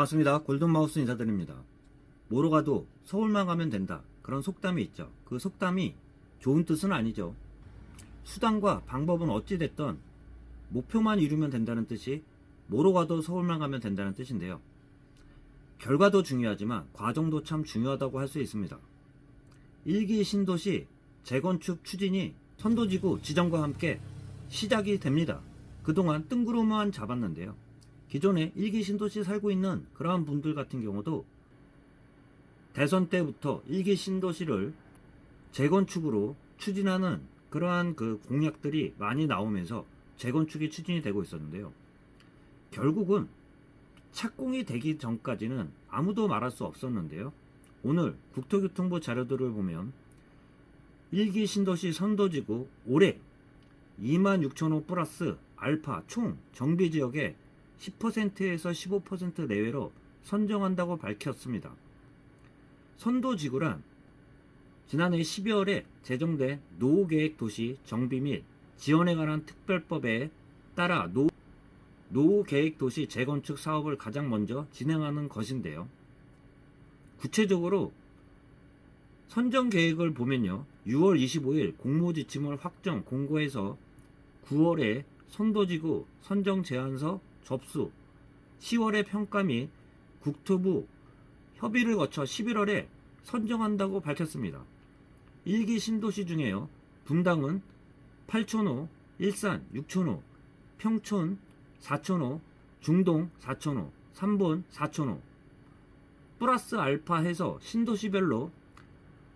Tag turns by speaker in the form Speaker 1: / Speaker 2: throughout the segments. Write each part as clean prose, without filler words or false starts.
Speaker 1: 반갑습니다. 골든마우스 인사드립니다. 뭐로 가도 서울만 가면 된다. 그런 속담이 있죠. 그 속담이 좋은 뜻은 아니죠. 수단과 방법은 어찌됐든 목표만 이루면 된다는 뜻이 뭐로 가도 서울만 가면 된다는 뜻인데요. 결과도 중요하지만 과정도 참 중요하다고 할 수 있습니다. 1기 신도시 재건축 추진이 선도지구 지정과 함께 시작이 됩니다. 그동안 뜬구름만 잡았는데요. 기존에 1기 신도시 살고 있는 그러한 분들 같은 경우도 대선 때부터 1기 신도시를 재건축으로 추진하는 그러한 그 공약들이 많이 나오면서 재건축이 추진이 되고 있었는데요. 결국은 착공이 되기 전까지는 아무도 말할 수 없었는데요. 오늘 국토교통부 자료들을 보면 1기 신도시 선도지구 올해 26,000호 플러스 알파 총 정비지역에 10%에서 15% 내외로 선정한다고 밝혔습니다. 선도지구란 지난해 12월에 제정된 노후계획도시 정비 및 지원에 관한 특별법에 따라 노후계획도시 재건축 사업을 가장 먼저 진행하는 것인데요. 구체적으로 선정계획을 보면요. 6월 25일 공모지침을 확정 공고해서 9월에 선도지구 선정제안서 접수, 10월에 평가 및 국토부 협의를 거쳐 11월에 선정한다고 밝혔습니다. 1기 신도시 중에요. 분당은 8,000호, 일산 6,000호, 평촌 4,000호, 중동 4,000호, 3본 4,000호 플러스 알파 해서 신도시별로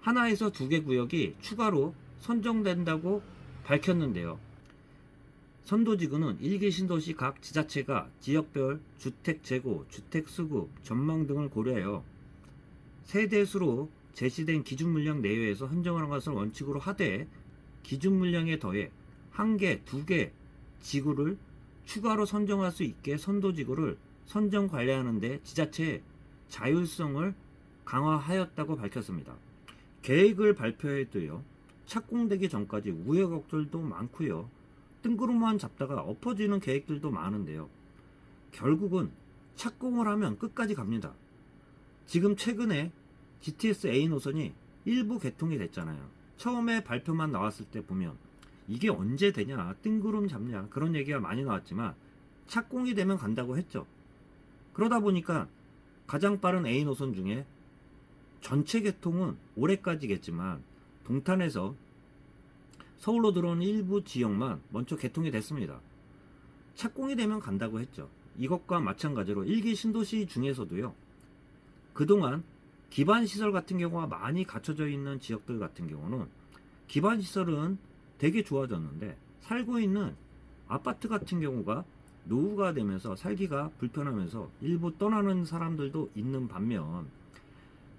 Speaker 1: 하나에서 2개 구역이 추가로 선정된다고 밝혔는데요. 선도지구는 1기 신도시 각 지자체가 지역별 주택 재고, 주택 수급, 전망 등을 고려하여 세대수로 제시된 기준 물량 내외에서 선정하는 것을 원칙으로 하되 기준 물량에 더해 1개, 2개 지구를 추가로 선정할 수 있게 선도지구를 선정 관리하는 데 지자체의 자율성을 강화하였다고 밝혔습니다. 계획을 발표해도요. 착공되기 전까지 우여곡절도 많고요. 뜬구름만 잡다가 엎어지는 계획들도 많은데요. 결국은 착공을 하면 끝까지 갑니다. 지금 최근에 GTS A 노선이 일부 개통이 됐잖아요. 처음에 발표만 나왔을 때 보면 이게 언제 되냐, 뜬구름 잡냐 그런 얘기가 많이 나왔지만 착공이 되면 간다고 했죠. 그러다 보니까 가장 빠른 A 노선 중에 전체 개통은 올해까지겠지만 동탄에서 서울로 들어오는 일부 지역만 먼저 개통이 됐습니다. 착공이 되면 간다고 했죠. 이것과 마찬가지로 1기 신도시 중에서도요. 그동안 기반시설 같은 경우가 많이 갖춰져 있는 지역들 같은 경우는 기반시설은 되게 좋아졌는데 살고 있는 아파트 같은 경우가 노후가 되면서 살기가 불편하면서 일부 떠나는 사람들도 있는 반면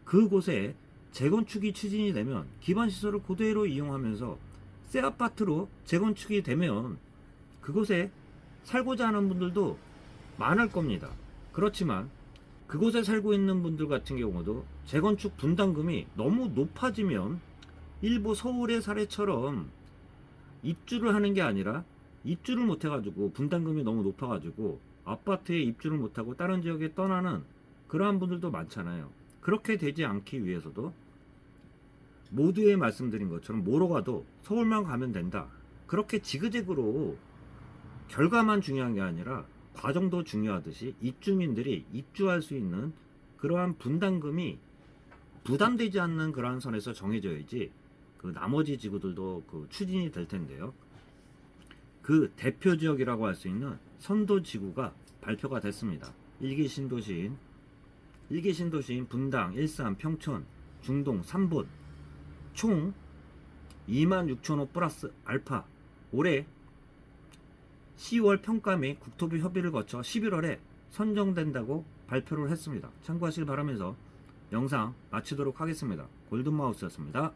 Speaker 1: 그곳에 재건축이 추진이 되면 기반시설을 그대로 이용하면서 새 아파트로 재건축이 되면 그곳에 살고자 하는 분들도 많을 겁니다. 그렇지만 그곳에 살고 있는 분들 같은 경우도 재건축 분담금이 너무 높아지면 일부 서울의 사례처럼 입주를 하는 게 아니라 입주를 못해가지고 분담금이 너무 높아가지고 아파트에 입주를 못하고 다른 지역에 떠나는 그러한 분들도 많잖아요. 그렇게 되지 않기 위해서도 모두에 말씀드린 것처럼 뭐로 가도 서울만 가면 된다. 그렇게 지그재그로 결과만 중요한 게 아니라 과정도 중요하듯이 입주민들이 입주할 수 있는 그러한 분담금이 부담되지 않는 그러한 선에서 정해져야지 그 나머지 지구들도 그 추진이 될 텐데요. 그 대표 지역이라고 할 수 있는 선도지구가 발표가 됐습니다. 1기 신도시인 분당, 일산, 평촌, 중동, 3본 총 26,000호 플러스 알파 올해 10월 평가 및 국토부 협의를 거쳐 11월에 선정된다고 발표를 했습니다. 참고하시길 바라면서 영상 마치도록 하겠습니다. 골든마우스였습니다.